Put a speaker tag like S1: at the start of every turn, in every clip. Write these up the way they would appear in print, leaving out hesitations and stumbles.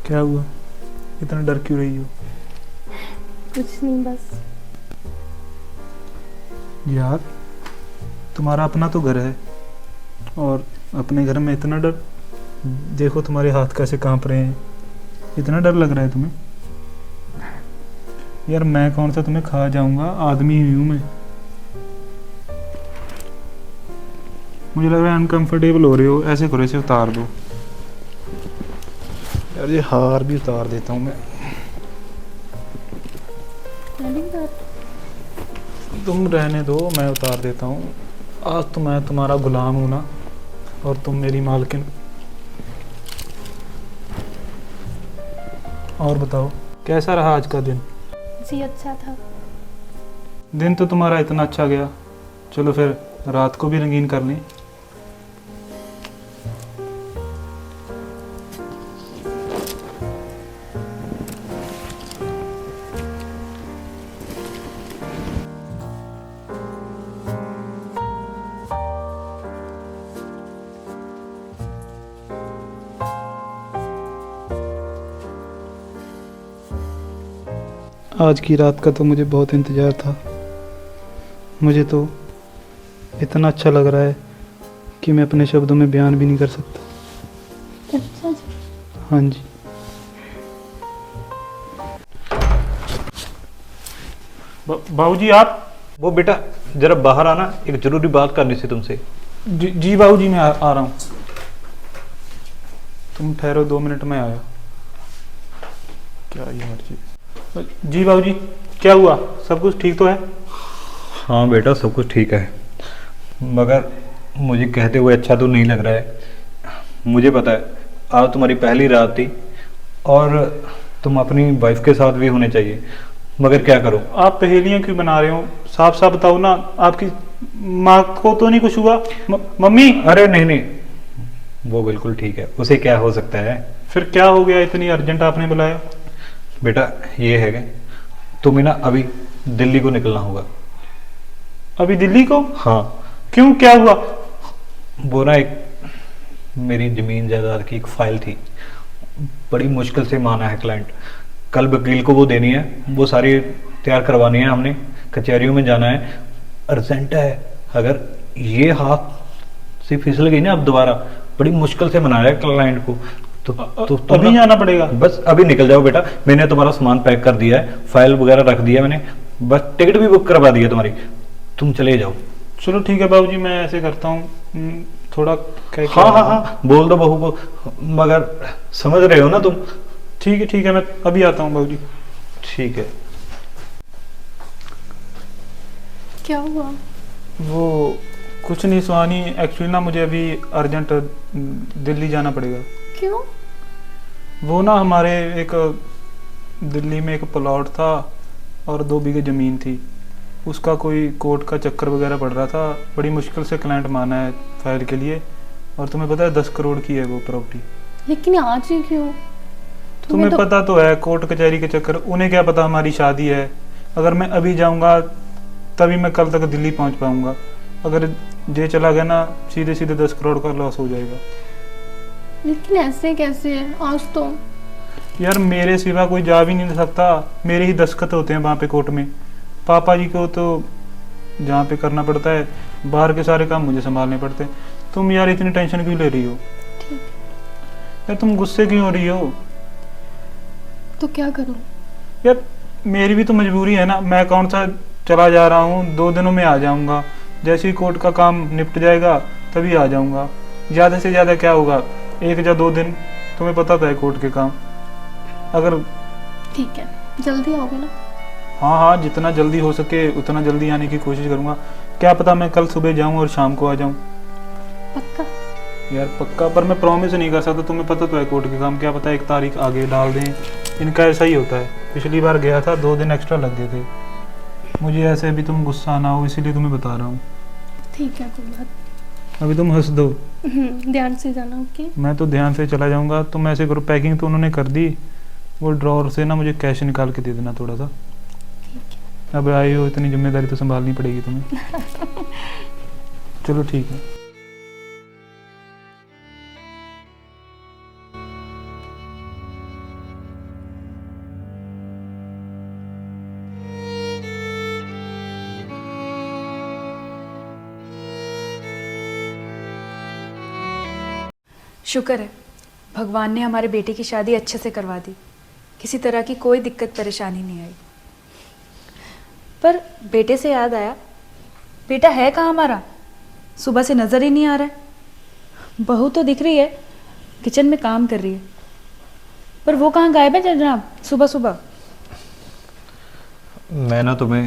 S1: क्या हुआ, इतना डर क्यों रही हो?
S2: कुछ नहीं, बस।
S1: यार तुम्हारा अपना तो घर है और अपने घर में इतना डर। देखो तुम्हारे हाथ कैसे कांप रहे हैं, इतना डर लग रहा है तुम्हें? यार मैं कौन सा तुम्हें खा जाऊंगा, आदमी ही हूँ मैं। मुझे लग रहा है अनकंफर्टेबल हो रहे हो, ऐसे करो इसे उतार दो। यार ये हार भी उतार देता हूँ मैं। तुम रहने दो, मैं उतार देता हूँ। आज तो मैं तुम्हारा गुलाम हूँ ना, और तुम मेरी मालकिन। और बताओ कैसा रहा आज का दिन?
S2: जी अच्छा था।
S1: दिन तो तुम्हारा इतना अच्छा गया, चलो फिर रात को भी रंगीन कर लें। आज की रात का तो मुझे बहुत इंतज़ार था। मुझे तो इतना अच्छा लग रहा है कि मैं अपने शब्दों में बयान भी नहीं कर सकता।
S2: अच्छा जी।
S1: हाँ जी। बाबूजी आप।
S3: वो बेटा जरा बाहर आना, एक जरूरी बात करनी थी तुमसे।
S1: जी बाबूजी मैं आ रहा हूँ। तुम ठहरो, 2 मिनट में आया। क्या यार जी बाबूजी, क्या हुआ? सब कुछ ठीक तो है?
S3: हाँ बेटा सब कुछ ठीक है, मगर मुझे कहते हुए अच्छा तो नहीं लग रहा है। मुझे पता है आज तुम्हारी पहली रात थी और तुम अपनी वाइफ के साथ भी होने चाहिए, मगर क्या करूं।
S1: आप पहेलियां क्यों बना रहे हो? साफ साफ बताओ ना, आपकी माँ को तो नहीं कुछ हुआ? मम्मी।
S3: अरे नहीं नहीं, वो बिल्कुल ठीक है, उसे क्या हो सकता है।
S1: फिर क्या हो गया, इतनी अर्जेंट आपने बुलाया?
S3: बेटा ये है कि तुम्हें ना अभी दिल्ली को निकलना होगा।
S1: अभी दिल्ली को?
S3: हाँ,
S1: क्यों, क्या हुआ?
S3: वो ना एक मेरी जमीन जायदाद की एक फाइल थी, बड़ी मुश्किल से माना है क्लाइंट। कल वकील को वो देनी है, वो सारी तैयार करवानी है, हमने कचहरियों में जाना है, अर्जेंट है। अगर ये हाथ से फिसल गई ना अब दोबारा, बड़ी मुश्किल से मनाया है क्लाइंट को। तो तुम
S1: अभी जाना पड़ेगा?
S3: बस अभी निकल जाओ बेटा, मैंने तुम्हारा सामान पैक कर दिया है, फाइल वगैरह रख दिया मैंने, बस टिकट भी बुक करवा दी है तुम्हारी, तुम चले जाओ।
S1: चलो ठीक है बाबूजी, मैं ऐसे करता हूँ। थोड़ा
S3: हाँ हाँ हाँ, बोल दो बहू को, मगर समझ रहे हो ना तुम।
S1: ठीक है, मैं अभी आता हूँ बाबूजी।
S3: ठीक है।
S2: क्या हुआ?
S1: वो कुछ नहीं सुहानी, एक्चुअली ना मुझे अभी अर्जेंट दिल्ली जाना पड़ेगा।
S2: क्यों?
S1: वो ना हमारे एक दिल्ली में एक प्लॉट था और 2 बीघे ज़मीन थी, उसका कोई कोर्ट का चक्कर वगैरह पड़ रहा था। बड़ी मुश्किल से क्लाइंट माना है फाइल के लिए, और तुम्हें पता है 10 करोड़ की है वो प्रॉपर्टी।
S2: लेकिन आज ही क्यों?
S1: तुम्हें पता तो है कोर्ट कचहरी के चक्कर, उन्हें क्या पता हमारी शादी है। अगर मैं अभी जाऊंगा तभी मैं कल तक दिल्ली पहुंच पाऊंगा। अगर ये चला गया ना, सीधे सीधे 10 करोड़ का लॉस हो जाएगा।
S2: लेकिन ऐसे कैसे है? आज तो
S1: यार मेरे सिवा कोई जा भी नहीं सकता, मेरे ही दस्तखत होते हैं वहाँ पे कोर्ट में। पापा जी को तो जहाँ पे करना पड़ता है, बाहर के सारे काम मुझे संभालने पड़ते हैं। तुम यार इतनी टेंशन क्यों ले रही हो?
S2: ठीक।
S1: यार तुम गुस्से क्यों हो रही हो?
S2: तो क्या करूं?
S1: यार मेरी भी तो मजबूरी है ना, मैं कौन सा चला जा रहा हूँ, 2 दिनों में आ जाऊँगा। जैसे ही कोर्ट का काम निपट जाएगा तभी आ जाऊँगा। ज़्यादा से ज़्यादा क्या होगा, 1 या 2 दिन, तुम्हें पता तो है कोर्ट के काम। अगर
S2: ठीक है, जल्दी आओगे ना?
S1: हाँ जितना जल्दी हो सके उतना जल्दी आने की कोशिश करूँगा। क्या पता मैं कल सुबह जाऊँ और शाम को आ जाऊँ।
S2: पक्का?
S1: यार पक्का, पर मैं प्रॉमिस नहीं कर सकता, तुम्हें पता तो है कोर्ट के काम, क्या पता 1 तारीख आगे डाल दें। इनका ऐसा ही होता है, पिछली बार गया था 2 दिन एक्स्ट्रा लग गए थे। मुझे ऐसे अभी तुम गुस्सा ना हो इसीलिए तुम्हें बता रहा हूँ।
S2: ठीक है, कोई बात।
S1: अभी तुम हंस दो।
S2: ध्यान से जाना। ओके?
S1: मैं तो ध्यान से चला जाऊँगा। तुम ऐसे करो, पैकिंग तो उन्होंने कर दी, वो ड्रॉर से ना मुझे कैश निकाल के दे देना थोड़ा सा।
S2: ठीक है।
S1: अब आई हो, इतनी जिम्मेदारी तो संभालनी पड़ेगी तुम्हें। चलो ठीक है।
S4: शुक्र है भगवान ने हमारे बेटे की शादी अच्छे से करवा दी, किसी तरह की कोई दिक्कत परेशानी नहीं आई। पर बेटे से याद आया, बेटा है कहाँ हमारा? सुबह से नज़र ही नहीं आ रहा है। बहू तो दिख रही है, किचन में काम कर रही है, पर वो कहाँ गायब है जनाब सुबह सुबह?
S3: मैं ना तुम्हें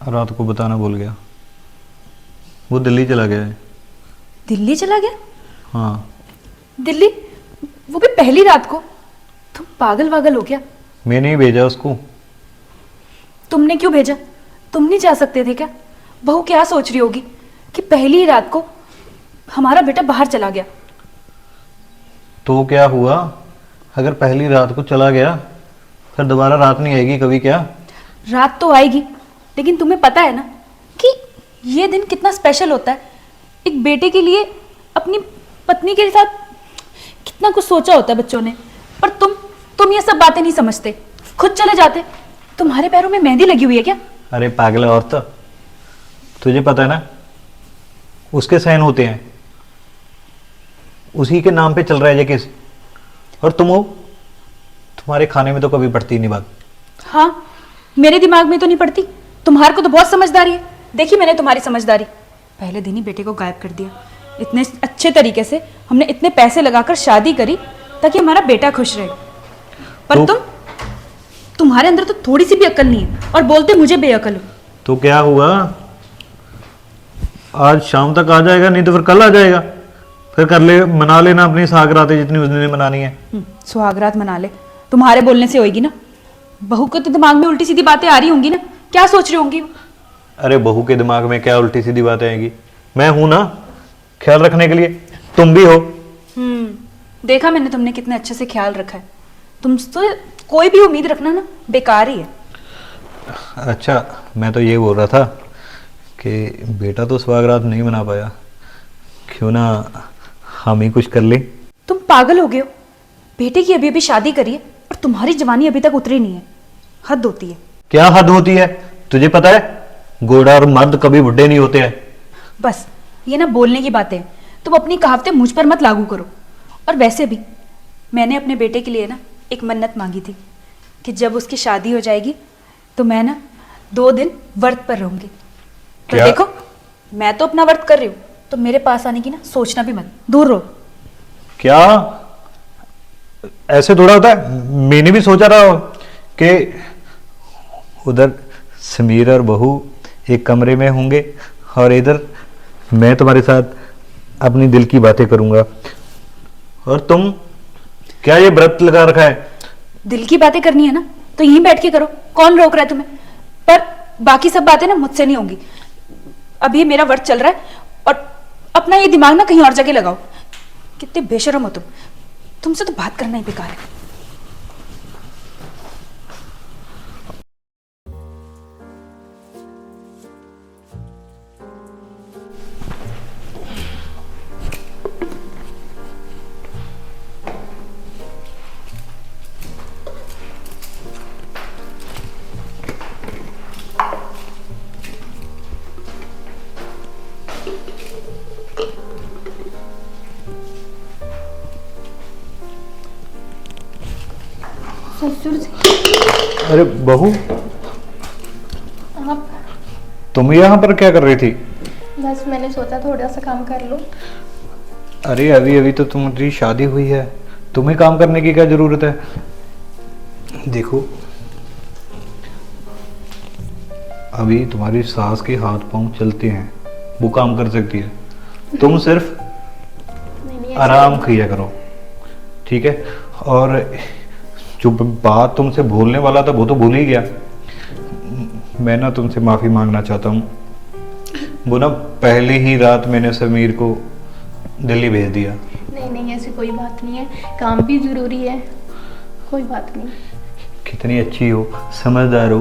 S3: रात को बताना भूल गया, वो दिल्ली चला गया है।
S4: दिल्ली चला गया?
S3: हाँ।
S4: दिल्ली? वो भी पहली रात को? तुम पागल वागल हो क्या?
S3: मैंने ही भेजा उसको।
S4: तुमने क्यों भेजा? तुम नहीं जा सकते थे क्या? बहू क्या सोच रही होगी कि पहली ही रात को हमारा बेटा बाहर चला गया?
S3: तो क्या हुआ, अगर पहली रात को चला गया फिर दोबारा रात नहीं आएगी कभी क्या?
S4: रात तो आएगी, लेकिन तुम्हें पता है ना कि ये दिन कितना स्पेशल होता है। एक बेटे के लिए अपनी पत्नी के साथ कितना कुछ सोचा होता है बच्चों ने, पर तुम ये सब बातें नहीं समझते, खुद चले जाते। तुम्हारे पैरों में मेहंदी लगी हुई है क्या?
S3: अरे पागल औरत, तुझे पता है ना उसके सहन होते हैं, उसी के नाम पे चल रहा है ये केस। और तुम हो, तुम्हारे खाने में तो कभी पड़ती नहीं बात।
S4: हाँ, मेरे दिमाग में तो नहीं पड़ती, तुम्हारे को तो बहुत समझदारी है। देखी मैंने तुम्हारी समझदारी, पहले दिन ही बेटे को गायब कर दिया। इतने अच्छे तरीके से हमने इतने पैसे लगाकर शादी करी ताकि हमारा बेटा खुश रहे, पर
S3: तो
S4: तुम्हारे अंदर तो थोड़ी सी भी अकल नहीं है और बोलते मुझे बेअकल हो।
S3: तो क्या हुआ, आज शाम तक आ जाएगा, नहीं तो फिर कल आ जाएगा, फिर कर ले, मना लेना अपनी सागरातें जितनी उस दिन मनानी है।
S4: सुहागरात मना ले, तुम्हारे बोलने से होगी ना? बहू को तो दिमाग में उल्टी सीधी बातें आ रही होंगी ना, क्या सोच रही होंगी?
S3: अरे बहू के दिमाग में क्या उल्टी सीधी बातें आएंगी, मैं हूं ना ख्याल रखने के लिए, तुम भी हो।
S4: देखा मैंने तुमने कितने अच्छे से ख्याल रखा है। तुम तो कोई भी उम्मीद रखना ना बेकार ही है।
S3: अच्छा, मैं तो ये बोल रहा था कि बेटा तो सुहागरात नहीं मना पाया, क्यों ना हम ही कुछ कर ले।
S4: तुम पागल हो गए हो? बेटे की अभी अभी शादी करी है और तुम्हारी जवानी अभी तक उतरी नहीं है, हद होती है।
S3: क्या हद होती है, तुझे पता है घोड़ा और मर्द कभी बुढ़े नहीं होते हैं।
S4: बस ये ना बोलने की बातें हैं, तुम अपनी कहावतें मुझ पर मत लागू करो। और वैसे भी मैंने अपने बेटे के लिए ना एक मन्नत मांगी थी कि जब उसकी शादी हो जाएगी तो मैं ना 2 दिन व्रत पर रहूंगी। तो
S3: क्या?
S4: देखो मैं तो अपना व्रत कर रही हूँ, तो मेरे पास आने की ना सोचना भी मत, दूर रहो।
S3: क्या ऐसे थोड़ा होता है, मैंने भी सोचा रहा कि उधर समीर और बहू एक कमरे में होंगे और इधर मैं तुम्हारे साथ अपनी दिल की बातें करूंगा, और तुम क्या ये व्रत लगा रखा है?
S4: दिल की बातें करनी है ना तो यहीं बैठ के करो, कौन रोक रहा है तुम्हें? पर बाकी सब बातें ना मुझसे नहीं होंगी। अभी मेरा व्रत चल रहा है और अपना ये दिमाग ना कहीं और जगह लगाओ। कितने बेशरम हो तुमसे तो बात करना ही बेकार है।
S2: ससुर जी,
S3: अरे बहू,
S2: आप?
S3: तुम यहाँ पर क्या कर रही थी?
S2: बस मैंने सोचा थोड़ा सा काम कर लो।
S3: अरे अभी अभी तो तुम्हारी शादी हुई है, तुम्हें काम करने की क्या जरूरत है? देखो अभी तुम्हारी सास के हाथ पांव चलते हैं, वो काम कर सकती है, तुम सिर्फ
S2: नहीं,
S3: आराम किया करो, ठीक है? और जो बात तुमसे बोलने वाला था वो तो भूल ही गया। मैं ना तुमसे माफी मांगना चाहता हूँ, वो ना पहली ही रात मैंने समीर को दिल्ली भेज दिया।
S2: नहीं ऐसी कोई बात नहीं है, काम भी जरूरी है, कोई बात नहीं।
S3: कितनी अच्छी हो, समझदार हो,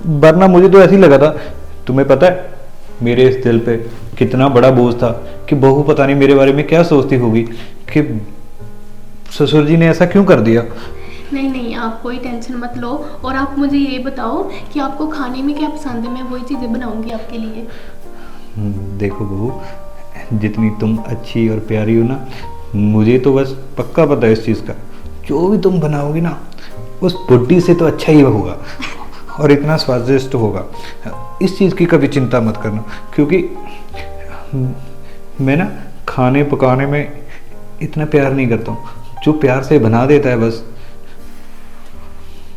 S3: वरना मुझे तो ऐसे ही लगा था। तुम्हें पता है मेरे इस दिल पे कितना बड़ा बोझ था कि बहू पता नहीं मेरे बारे में क्या सोचती होगी कि ससुर जी ने ऐसा क्यों कर दिया।
S2: नहीं आप कोई टेंशन मत लो, और आप मुझे ये बताओ कि आपको खाने में क्या पसंद है, मैं वही चीज़ें बनाऊंगी आपके लिए।
S3: देखो बहू, जितनी तुम अच्छी और प्यारी हो ना, मुझे तो बस पक्का पता है इस चीज़ का, जो भी तुम बनाओगी ना उस बुड्ढी से तो अच्छा ही होगा और इतना स्वादिष्ट होगा। इस चीज़ की कभी चिंता मत करना, क्योंकि मैं ना खाने पकाने में इतना प्यार नहीं करता हूँ। जो प्यार से बना देता है बस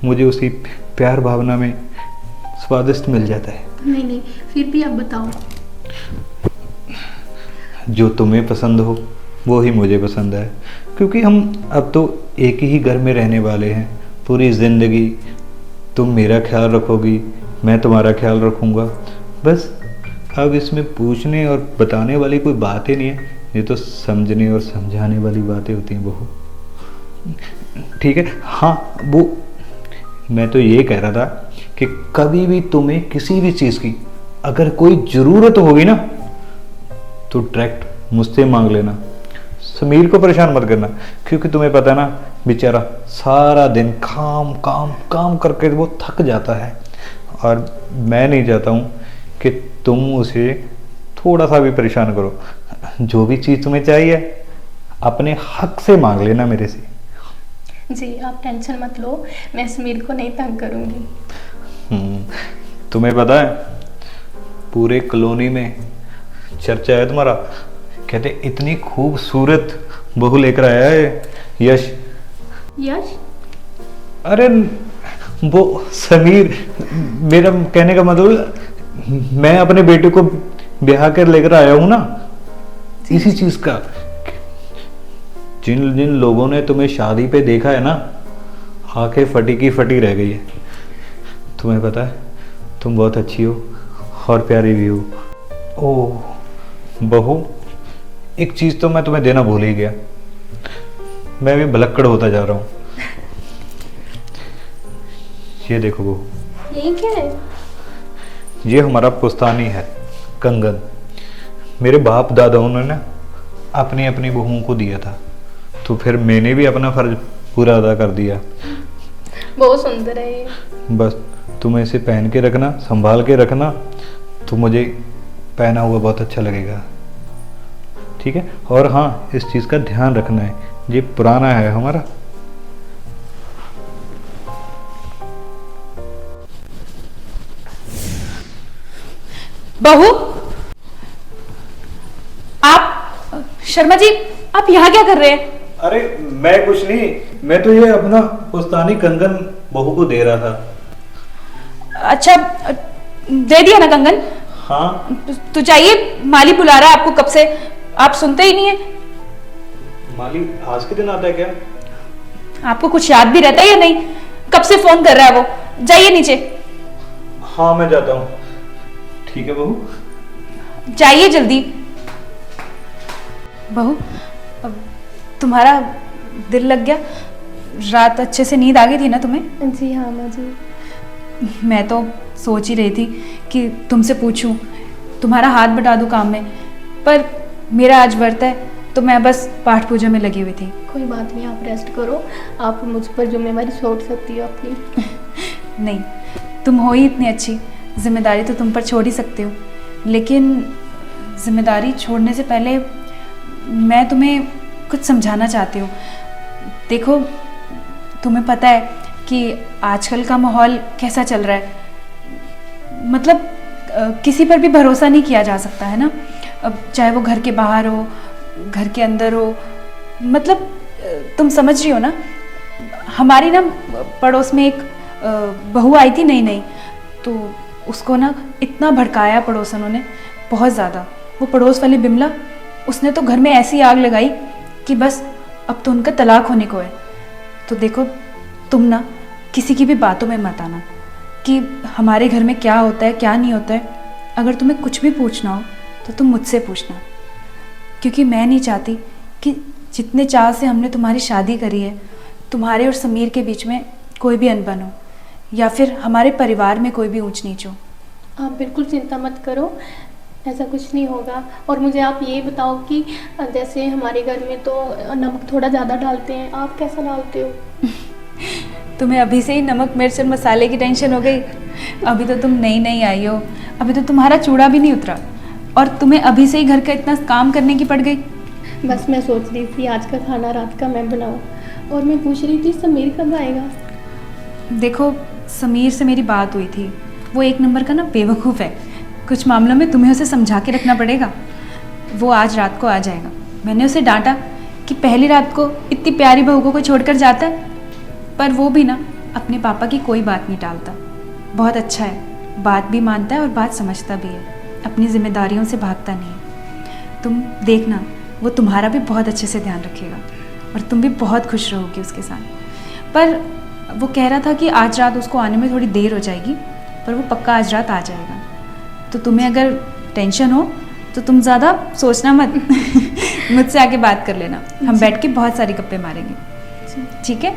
S3: मुझे उसी प्यार भावना में स्वादिष्ट मिल जाता है।
S2: नहीं नहीं, फिर भी आप बताओ।
S3: जो तुम्हें पसंद हो वो ही मुझे पसंद है, क्योंकि हम अब तो एक ही घर में रहने वाले हैं पूरी ज़िंदगी। तुम मेरा ख्याल रखोगी, मैं तुम्हारा ख्याल रखूँगा। बस अब इसमें पूछने और बताने वाली कोई बात ही नहीं है, ये तो समझने और समझाने वाली बातें होती हैं बहू। ठीक है, हाँ वो मैं तो ये कह रहा था कि कभी भी तुम्हें किसी भी चीज़ की अगर कोई ज़रूरत होगी ना तो डायरेक्ट मुझसे मांग लेना। समीर को परेशान मत करना, क्योंकि तुम्हें पता है ना बेचारा सारा दिन काम काम काम करके वो थक जाता है, और मैं नहीं चाहता हूँ कि तुम उसे थोड़ा सा भी परेशान करो। जो भी चीज़ तुम्हें चाहिए अपने हक से मांग लेना मेरे से।
S2: जी आप टेंशन मत लो, मैं समीर को नहीं तंग करूँगी।
S3: तुम्हें पता है पूरे कॉलोनी में चर्चा है तुम्हारा, कहते इतनी खूबसूरत बहू लेकर आया है यश।
S2: यश?
S3: अरे वो समीर, मेरा कहने का मतलब मैं अपने बेटे को ब्याह कर लेकर आया हूं ना, इसी चीज का। जिन जिन लोगों ने तुम्हें शादी पे देखा है ना, आंखें फटी की फटी रह गई है। तुम्हें पता है तुम बहुत अच्छी हो और प्यारी भी हो। ओह बहू, एक चीज तो मैं तुम्हें देना भूल ही गया, मैं भी भलक्कड़ होता जा रहा हूँ। ये देखो बहू,
S2: ये क्या है?
S3: ये हमारा पुश्तानी है कंगन। मेरे बाप दादाओं ने ना अपनी अपनी बहुओं को दिया था, तो फिर मैंने भी अपना फर्ज पूरा अदा कर दिया।
S2: बहुत सुंदर है ये।
S3: बस तुम इसे पहन के रखना, संभाल के रखना, तो मुझे पहना हुआ बहुत अच्छा लगेगा। ठीक है, और हाँ इस चीज़ का ध्यान रखना है, ये पुराना है हमारा।
S4: बहू, आप शर्मा जी आप यहाँ क्या कर रहे हैं?
S3: अरे मैं कुछ नहीं, मैं तो ये अपना पुश्तानी कंगन बहू को दे रहा था।
S4: अच्छा दे दिया ना कंगन?
S3: हाँ
S4: तो चाहिए, माली बुला रहा है आपको कब से, आप सुनते ही नहीं है।
S3: माली आज के दिन आता है क्या?
S4: आपको कुछ याद भी रहता है या नहीं? कब से फोन कर रहा है वो, जाइए नीचे।
S3: हाँ मैं जाता हूँ। ठीक है बहू,
S4: जाइए जल्दी। बहू, अब तुम्हारा दिल लग गया? रात अच्छे से नींद आ गई थी ना तुम्हें?
S2: जी हाँ माँ जी।
S4: मैं तो सोच ही रही थी कि तुमसे पूछूं, तुम्हारा हाथ बटा दूं काम में, पर मेरा आज व्रत है तो मैं बस पाठ पूजा में लगी हुई थी।
S2: कोई बात नहीं, आप रेस्ट करो, आप मुझ पर जिम्मेवारी छोड़ सकती हो अपनी।
S4: नहीं, तुम हो ही इतनी अच्छी, जिम्मेदारी तो तुम पर छोड़ ही सकते हो, लेकिन जिम्मेदारी छोड़ने से पहले मैं तुम्हें कुछ समझाना चाहती हूँ। देखो, तुम्हें पता है कि आजकल का माहौल कैसा चल रहा है, मतलब किसी पर भी भरोसा नहीं किया जा सकता है ना। अब चाहे वो घर के बाहर हो, घर के अंदर हो, मतलब तुम समझ रही हो ना। हमारी ना पड़ोस में एक बहू आई थी नई नई, तो उसको ना इतना भड़काया पड़ोसनों ने, बहुत ज़्यादा। वो पड़ोस वाली बिमला, उसने तो घर में ऐसी आग लगाई कि बस अब तो उनका तलाक होने को है। तो देखो, तुम ना किसी की भी बातों में मत आना कि हमारे घर में क्या होता है क्या नहीं होता है। अगर तुम्हें कुछ भी पूछना हो तो तुम मुझसे पूछना, क्योंकि मैं नहीं चाहती कि जितने चाव से हमने तुम्हारी शादी करी है, तुम्हारे और समीर के बीच में कोई भी अनबन हो, या फिर हमारे परिवार में कोई भी ऊंच नीच हो।
S2: आप बिल्कुल चिंता मत करो, ऐसा कुछ नहीं होगा। और मुझे आप ये बताओ कि जैसे हमारे घर में तो नमक थोड़ा ज़्यादा डालते हैं, आप कैसा डालते हो?
S4: तुम्हें अभी से ही नमक मिर्च और मसाले की टेंशन हो गई? अभी तो तुम नई नई आई हो, अभी तो तुम्हारा चूड़ा भी नहीं उतरा। और तुम्हें अभी से ही घर का इतना काम करने की पड़ गई।
S2: बस मैं सोच रही थी आज का खाना रात का मैं बनाऊँ, और मैं पूछ रही थी समीर कब आएगा।
S4: देखो, समीर से मेरी बात हुई थी, वो एक नंबर का ना बेवकूफ़ है। कुछ मामलों में तुम्हें उसे समझा के रखना पड़ेगा। वो आज रात को आ जाएगा। मैंने उसे डांटा कि पहली रात को इतनी प्यारी बहू को छोड़कर जाता है, पर वो भी ना अपने पापा की कोई बात नहीं टालता। बहुत अच्छा है, बात भी मानता है और बात समझता भी है, अपनी जिम्मेदारियों से भागता नहीं है। तुम देखना, वो तुम्हारा भी बहुत अच्छे से ध्यान रखेगा और तुम भी बहुत खुश रहोगी उसके साथ। पर वो कह रहा था कि आज रात उसको आने में थोड़ी देर हो जाएगी, पर वो पक्का आज रात आ जाएगा। तो तुम्हें अगर टेंशन हो तो तुम ज़्यादा सोचना मत। मुझसे आके बात कर लेना, हम बैठ के बहुत सारी गप्पे मारेंगे, ठीक है।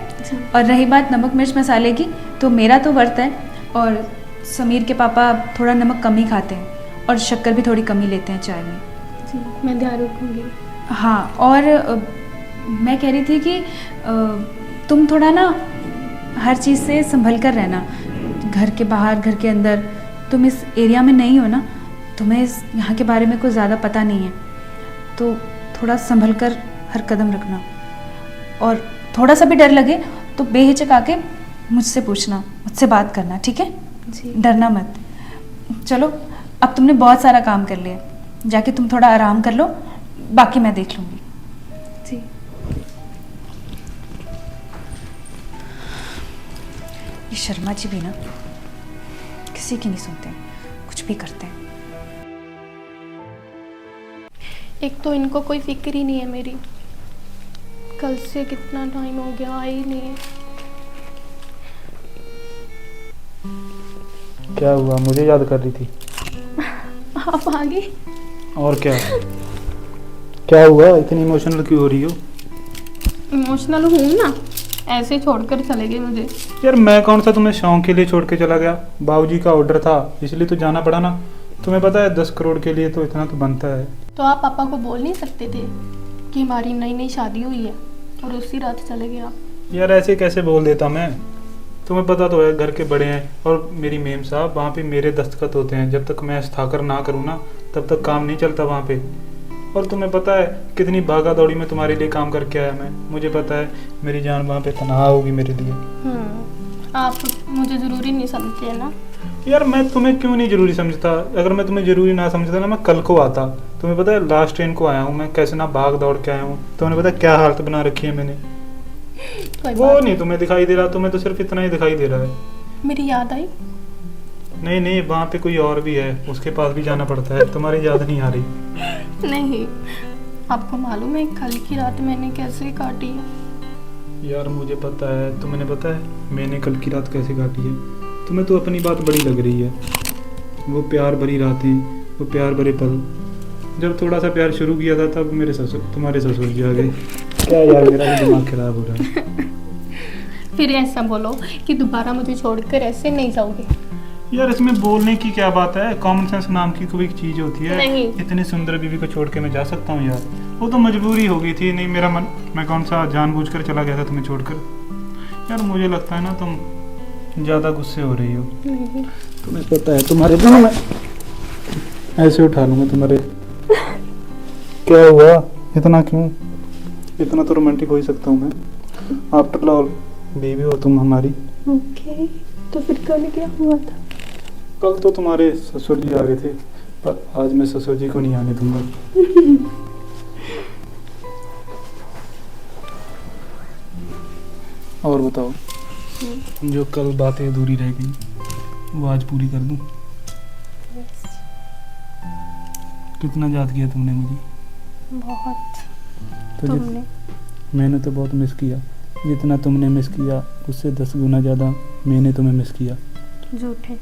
S4: और रही बात नमक मिर्च मसाले की, तो मेरा तो व्रत है और समीर के पापा थोड़ा नमक कम ही खाते हैं और शक्कर भी थोड़ी कम ही लेते हैं चाय में।
S2: जी, मैं ध्यान रखूँगी।
S4: हाँ, और मैं कह रही थी कि तुम थोड़ा ना हर चीज़ से संभल कर रहना, घर के बाहर घर के अंदर। तुम इस एरिया में नहीं हो ना, तुम्हें इस यहाँ के बारे में कुछ ज़्यादा पता नहीं है, तो थोड़ा संभल कर हर कदम रखना। और थोड़ा सा भी डर लगे तो बेहिचक आके मुझसे पूछना, मुझसे बात करना, ठीक है।
S2: जी,
S4: डरना मत। चलो, अब तुमने बहुत सारा काम कर लिया, जाके तुम थोड़ा आराम कर लो, बाकी मैं देख लूँगी।
S2: जी।
S4: ये शर्मा जी भी ना किसी की नहीं सुनते, कुछ भी करते हैं।
S2: एक तो इनको कोई फिक्र ही नहीं है मेरी। कल से कितना टाइम हो गया, आई ही नहीं है।
S1: क्या हुआ, मुझे याद कर रही थी?
S2: आप आ गए?
S1: और क्या क्या हुआ, इतनी इमोशनल क्यों हो रही हो?
S2: इमोशनल हूँ ना, ऐसे छोड़कर चले गए मुझे।
S1: यार मैं कौन सा तुम्हें शौक के लिए छोड़ के चला गया? बाबूजी का ऑर्डर था इसलिए तो जाना पड़ा ना। तुम्हें पता है 10 करोड़ के लिए तो इतना तो बनता है।
S2: तो आप पापा को बोल नहीं सकते थे कि हमारी नई नई शादी हुई है और उसी रात चले गए आप?
S1: यार ऐसे कैसे बोल देता मैं? तुम्हें पता तो है घर के बड़े हैं और मेरी मेम साहब, वहाँ पे मेरे दस्तखत होते हैं। जब तक मैं हस्ताक्षर ना करूँ ना तब तक काम नहीं चलता वहाँ पे। और तुम्हें पता है कितनी भागा दौड़ी में तुम्हारे लिए काम करके आया मैं। मुझे पता है मेरी जान वहाँ पे तनहा होगी मेरे लिए।
S2: आप मुझे ज़रूरी नहीं समझते ना?
S1: यार मैं तुम्हें क्यों नहीं जरूरी समझता? अगर मैं तुम्हें जरूरी ना समझता ना, मैं कल को आता। तुम्हें पता है लास्ट ट्रेन को आया हूँ मैं, कैसे ना भाग दौड़ के आया हूँ। तुम्हें पता है क्या हालत बना रखी है मैंने? वो नहीं तुम्हें दिखाई दे रहा, तुम्हें तो सिर्फ इतना ही दिखाई दे रहा है।
S2: मेरी याद आई?
S1: नहीं नहीं, वहाँ पे कोई और भी है, उसके पास भी जाना पड़ता है। तुम्हारी याद नहीं आ रही?
S2: नहीं, आपको मालूम है कल की रात मैंने कैसे काटी है?
S1: यार मुझे पता है, तुम्हें पता है मैंने कल की रात कैसे काटी है? तुम्हें तो अपनी बात बड़ी लग रही है। वो प्यार भरी रातें, वो प्यार भरे पल, जब थोड़ा सा प्यार शुरू किया था तब मेरे ससुर, तुम्हारे ससुर जी आ गए। क्या यार, मेरा भी दिमाग खराब हो रहा है।
S2: फिर ऐसा बोलो कि दोबारा मुझे छोड़कर ऐसे नहीं जाओगे।
S1: यार इसमें बोलने की क्या बात है? कॉमन सेंस नाम की कोई चीज होती है?
S2: नहीं।
S1: इतनी सुंदर बीवी को छोड़ के मैं जा सकता हूँ यार? वो तो मजबूरी हो गई थी, नहीं मेरा मन, मैं कौन सा जानबूझकर चला गया था तुम्हें छोड़कर। यार मुझे लगता है ना तुम ज्यादा गुस्से हो रही हो।
S2: नहीं।
S1: तुम्हें पता है तुम्हारे दोनों में ऐसे उठा लूंगा तुम्हारे। क्या हुआ, इतना क्यों? इतना तो रोमांटिक हो ही सकता हूँ मैं। आफ्टर ऑल बेबी हो तुम हमारी।
S2: ओके, तो फिर कल क्या हुआ था?
S1: कल तो तुम्हारे ससुर जी आ गए थे, पर आज मैं ससुर जी को नहीं आने दूंगा। और बताओ, जो कल बातें अधूरी रह गई वो आज पूरी कर दूं? कितना याद किया तुमने मुझे?
S2: बहुत।
S1: तो
S2: तुमने?
S1: मैंने तो बहुत मिस किया। जितना तुमने मिस किया उससे 10 गुना ज़्यादा मैंने तुम्हें मिस किया।
S2: झूठे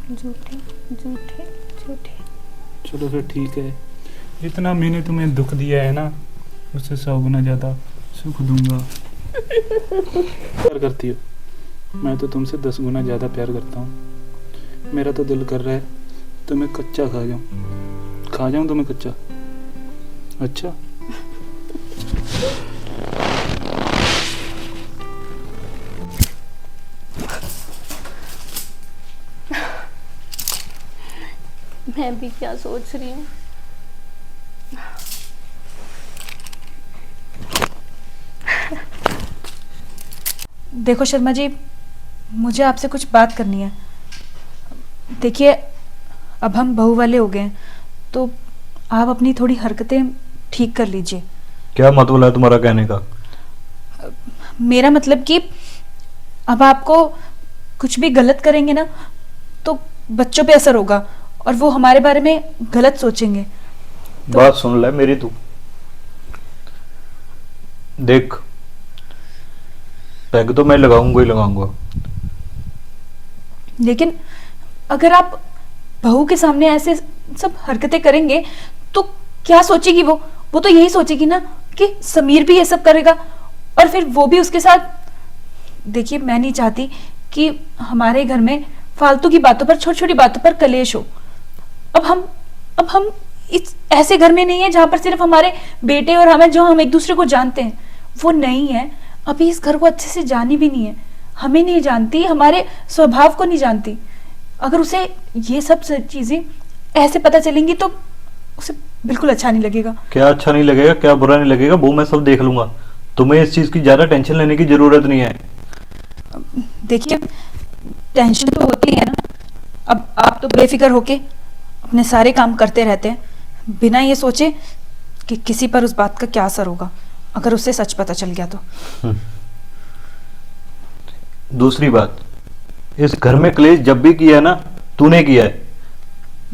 S2: झूठे झूठे झूठे।
S1: चलो फिर ठीक है, जितना मैंने तुम्हें दुख दिया है ना उससे 100 गुना ज़्यादा सुख दूंगा। प्यार करती हो? मैं तो तुमसे 10 गुना ज़्यादा प्यार करता हूँ। मेरा तो दिल कर रहा है तुम्हें कच्चा खा जाऊँ तुम्हें कच्चा। अच्छा
S2: मैं भी क्या सोच रही हूँ।
S4: देखो शर्मा जी, मुझे आपसे कुछ बात करनी है। देखिए, अब हम बहू वाले हो गए हैं, तो आप अपनी थोड़ी हरकतें ठीक कर लीजिए।
S3: क्या मतलब है तुम्हारा कहने का?
S4: मेरा मतलब कि अब आपको कुछ भी गलत करेंगे ना, तो बच्चों पे असर होगा और वो हमारे बारे में गलत सोचेंगे। तो
S3: बात सुन ले मेरी तू। देख, पैग तो मैं लगाऊंगा ही लगाऊंगा,
S4: लेकिन अगर आप बहू के सामने ऐसे सब हरकतें करेंगे तो क्या सोचेगी वो तो यही सोचेगी ना कि समीर भी ये सब करेगा और फिर वो भी उसके साथ। देखिए, मैं नहीं चाहती कि हमारे घर में फालतू की बातों पर, छोटी छोटी बातों पर कलेश हो। अब हम इस ऐसे घर में नहीं है जहां पर सिर्फ हमारे बेटे और हम एक दूसरे को जानते हैं, वो नहीं है। अभी इस घर को अच्छे से जानी भी नहीं है, हमें नहीं जानती, हमारे स्वभाव को नहीं जानती। अगर उसे ये सब चीजें ऐसे पता चलेंगी तो उसे बिल्कुल अच्छा नहीं लगेगा।
S3: क्या अच्छा नहीं लगेगा, क्या बुरा नहीं लगेगा, वो मैं सब देख लूंगा। तुम्हें इस चीज की ज्यादा टेंशन लेने की जरूरत नहीं है।
S4: देखिए, टेंशन तो होती है ना। अब आप तो बेफिक्र होके अपने सारे काम करते रहते हैं बिना ये सोचे कि किसी पर उस बात का क्या असर होगा अगर उसे सच पता चल गया तो।
S3: दूसरी बात, इस घर में क्लेश जब भी किया है ना, तूने किया है।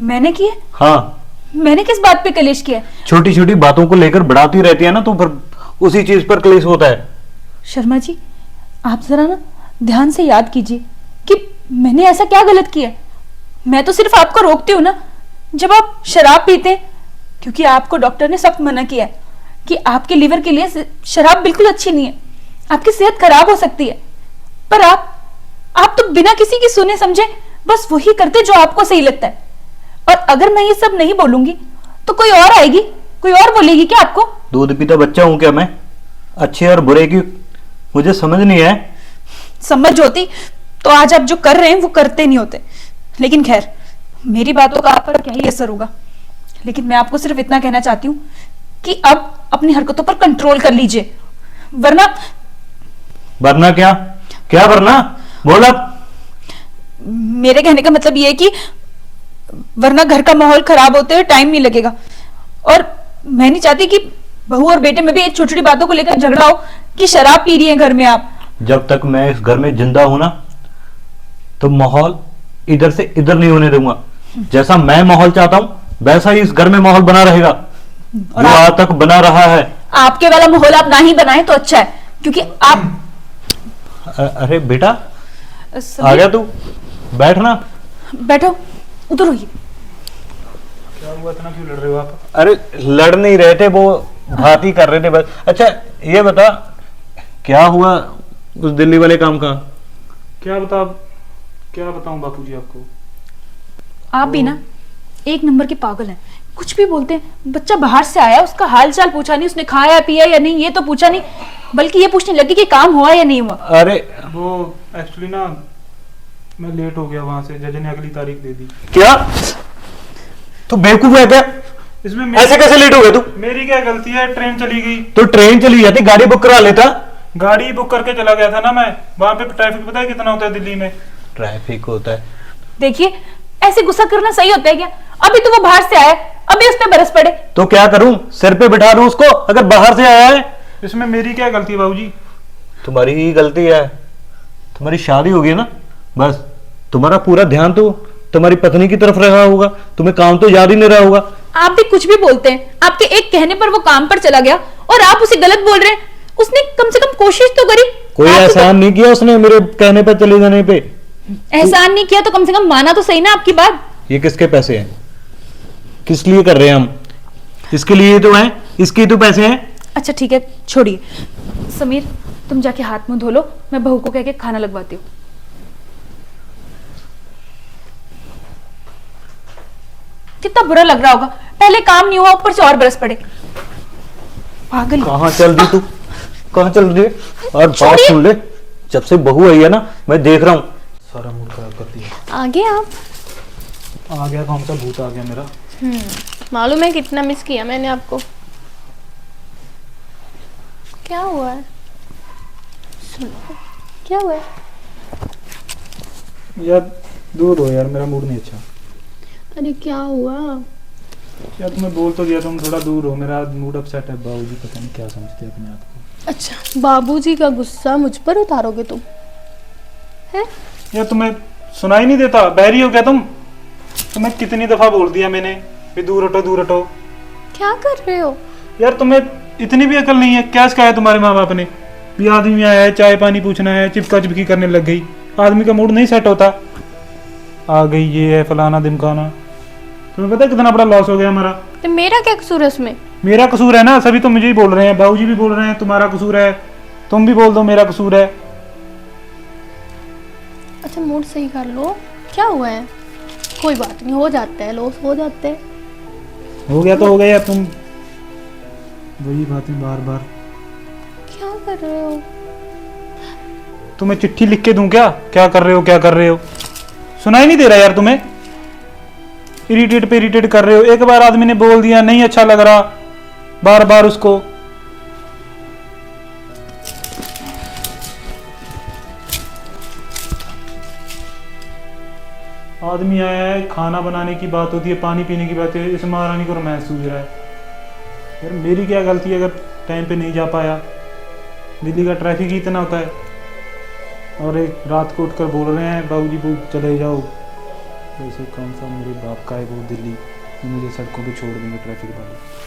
S4: मैंने किया?
S3: हाँ,
S4: मैंने किस बात पे कलेश किया?
S3: छोटी छोटी बातों को लेकर बढ़ाती रहती है ना, तो फिर उसी चीज पर क्लेश होता है।
S4: शर्मा जी, आप जरा ना ध्यान से याद कीजिए कि मैंने ऐसा क्या गलत किया। मैं तो सिर्फ आपको रोकती हूँ ना जब आप शराब पीते हैं, क्योंकि आपको डॉक्टर ने सख्त मना किया है कि आपके लीवर के लिए शराब बिल्कुल अच्छी नहीं है, आपकी सेहत खराब हो सकती है। पर आप तो बिना किसी की सुने समझे बस वही करते जो आपको सही लगता है। और अगर मैं ये सब नहीं बोलूंगी तो कोई और आएगी, कोई और बोलेगी क्या आपको?
S3: दूध पीता बच्चा हूं क्या मैं? अच्छे और बुरे की मुझे समझ नहीं है।
S4: समझ होती तो आज आप जो कर रहे हैं वो करते नहीं होते। लेकिन खैर, मेरी बातों का आप पर क्या ही असर होगा। लेकिन मैं आपको सिर्फ इतना कहना चाहती हूँ कि अब अपनी हरकतों पर कंट्रोल कर लीजिए,
S3: वरना क्या? क्या वरना? बोल अब।
S4: मेरे कहने का मतलब ये है कि वरना घर का माहौल खराब होते हुए टाइम नहीं लगेगा। और मैं नहीं चाहती कि बहू और बेटे में भी छोटी छोटी बातों को लेकर झगड़ा हो कि शराब पी रही है घर में आप।
S3: जब तक मैं इस घर में जिंदा हूं ना, तो माहौल इधर से इधर नहीं होने दूंगा। जैसा मैं माहौल चाहता हूं वैसा ही इस घर में माहौल बना रहेगा,
S4: और
S3: जो आज तक बना रहा है।
S4: आपके वाला माहौल आप ना ही बनाए तो अच्छा है, क्योंकि आप
S3: अरे बेटा, आ
S4: समीर,
S3: गया तू? बैठ ना।
S4: बैठो, उधर होइए।
S1: क्या हुआ, इतना क्यों लड़ रहे हो आप?
S3: अरे लड़ नहीं रहे थे, वो बात ही कर रहे थे बस। अच्छा ये बता, क्या हुआ उस दिल्ली वाले काम का?
S1: क्या बताऊं बापूजी आपको?
S4: आप भी ना एक नंबर के पागल हैं, कुछ भी बोलते हैं। बच्चा बाहर से आया, उसका हाल चाल पूछा नहीं, उसने खाया पिया या नहीं ये तो पूछा नहीं, बल्कि ये पूछने लगी कि काम हुआ या नहीं हुआ।
S3: अरे
S1: वो एक्चुअली ना मैं लेट हो गया वहां से, जज ने अगली तारीख दे दी।
S3: क्या तू बेवकूफ है क्या?
S1: इसमें
S3: ऐसे कैसे लेट हो गया तू?
S1: मेरी क्या गलती है? ट्रेन चली गई।
S3: तो ट्रेन चली जाती, गाड़ी बुक करा लेता।
S1: गाड़ी बुक करके चला गया था ना मैं। वहां पे ट्रैफिक पता है कितना होता है दिल्ली में?
S3: ट्रैफिक होता है।
S4: देखिए, ऐसे गुस्सा करना सही होता है क्या? अभी तो वो बाहर से आया, अभी उस पे बरस पड़े।
S3: तो क्या करूं, सिर पे बिठा दूं उसको अगर बाहर से आया है?
S1: इसमें मेरी क्या गलती है बाबूजी?
S3: तुम्हारी ही गलती है। तुम्हारी शादी होगी ना, बस तुम्हारा पूरा ध्यान तो तुम्हारी पत्नी की तरफ रहा होगा, तुम्हें काम तो याद ही नहीं रहा होगा।
S4: आप भी कुछ भी बोलते हैं, आपके एक कहने पर वो काम पर चला गया और आप उसे गलत बोल रहे हैं। उसने कम से कम कोशिश तो करी।
S3: कोई
S4: आप तो
S3: एहसान नहीं किया उसने मेरे कहने पर चले जाने पे।
S4: एहसान नहीं किया तो कम से कम माना तो सही ना आपकी बात।
S3: ये किसके पैसे हैं? किस लिए कर रहे हैं हम? इसके लिए तो हैं, इसके तो पैसे हैं।
S4: अच्छा ठीक है, छोड़िए। समीर, तुम जाके हाथ मुंह धो लो, मैं बहू को कह के खाना लगवाती हूँ। कितना बुरा लग रहा होगा, पहले काम नहीं हुआ ऊपर से और बरस पड़े। पागल।
S3: कहाँ चल रही तू? कहाँ चल रही है? और बात
S4: छोड़िए।
S3: सुन ले, जब से बहू आई है ना, मैं देख रहा हूँ सारा मूड खराब करती है।
S2: आगे आप
S1: आ गया, कौन सा भूत आ गया मेरा।
S2: मालूम है कितना मिस किया मैंने आपको। क्या हुआ है? सुनो, क्या हुआ है?
S1: यार दूर हो यार, मेरा मूड नहीं अच्छा।
S2: अरे क्या हुआ?
S1: यार तुम्हें बोल तो दिया, तुम थोड़ा दूर हो, मेरा मूड अपसेट है। बाबूजी पता नहीं क्या समझते हैं अपने आप को।
S2: अच्छा, बाबूजी का गुस्सा मुझ पर उतारोगे तुम? है?
S1: यार तुम्हें सुनाई नहीं देता? बहरी हो क्या तुम? तुम्हें कितनी दफा बोल दिया मैंने भी दूर हटो दूर हटो।
S2: क्या कर रहे हो?
S1: यार तुम्हें इतनी भी अकल नहीं है? क्या सिखाया तुम्हारे माँ बाप ने भी आदमी आया है चाय पानी पूछना है, चिपका चिपकी करने लग गई। आदमी का मूड नहीं सेट होता। आ गई ये है फलाना दिमकाना। तुम्हें पता है कितना बड़ा लॉस हो गया हमारा?
S2: तो मेरा क्या कसूर है उसमें?
S1: मेरा कसूर है ना, सभी तो मुझे ही बोल रहे हैं, बाबूजी भी बोल रहे हैं तुम्हारा कसूर है, तुम भी बोल दो मेरा कसूर है।
S2: अच्छा मूड सही कर लो, क्या हुआ है? कोई बात नहीं, हो जाता है, लॉस हो जाते हैं।
S1: हो गया तो हो गया, तुम वही बातें बार बार।
S2: क्या कर रहे हो?
S1: तुम्हें चिट्ठी लिख के दूं क्या? क्या कर रहे हो क्या कर रहे हो? सुनाई नहीं दे रहा यार तुम्हें? इरिटेट पे इरिटेट कर रहे हो। एक बार आदमी ने बोल दिया नहीं अच्छा लग रहा, बार बार उसको। आदमी आया है, खाना बनाने की बात होती है, पानी पीने की बात है, इस महारानी को रोमांस सूझ रहा है। यार मेरी क्या गलती है अगर टाइम पे नहीं जा पाया? दिल्ली का ट्रैफिक ही इतना होता है, और एक रात को उठकर बोल रहे हैं बाबूजी वो चले जाओ। वैसे कौन सा मेरे बाप का है वो दिल्ली, जो मुझे सड़कों पे छोड़ देंगे ट्रैफिक वाले।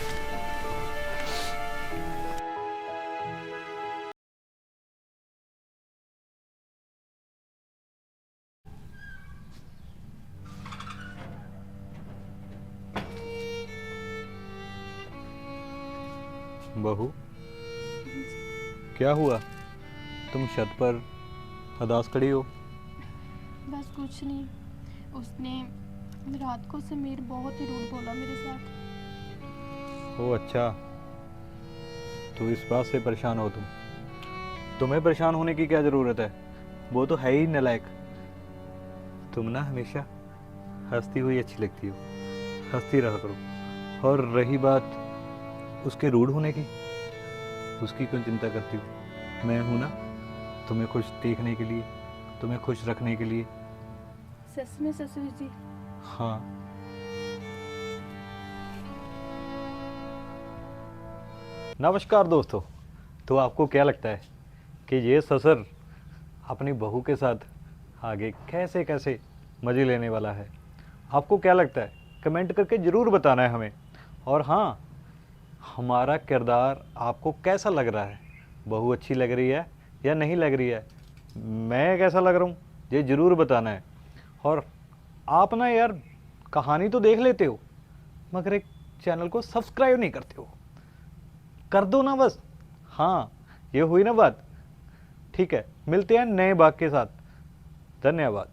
S3: बहू, क्या हुआ? तुम छत पर उदास खड़ी हो।
S2: बस कुछ नहीं, उसने रात को समीर बहुत ही रूड बोला मेरे साथ।
S3: ओ अच्छा, तो इस बात से परेशान हो तुम? तुम्हें परेशान होने की क्या ज़रूरत है, वो तो है ही नालायक। तुम ना हमेशा हंसती हुई अच्छी लगती हो, हंसती रहा करो। और रही बात उसके रूड होने की, उसकी क्यों चिंता करती हो? मैं हूं ना तुम्हें खुश देखने के लिए, तुम्हें खुश रखने के लिए।
S2: सच में ससुर जी?
S3: हाँ। नमस्कार दोस्तों, तो आपको क्या लगता है कि ये ससुर अपनी बहू के साथ आगे कैसे कैसे मज़े लेने वाला है? आपको क्या लगता है? कमेंट करके ज़रूर बताना है हमें। और हाँ, हमारा किरदार आपको कैसा लग रहा है? बहू अच्छी लग रही है या नहीं लग रही है? मैं कैसा लग रहा हूँ ये ज़रूर बताना है। और आप ना यार कहानी तो देख लेते हो, मगर एक चैनल को सब्सक्राइब नहीं करते हो। कर दो ना बस। हाँ, ये हुई ना बात। ठीक है, मिलते हैं नए भाग के साथ। धन्यवाद।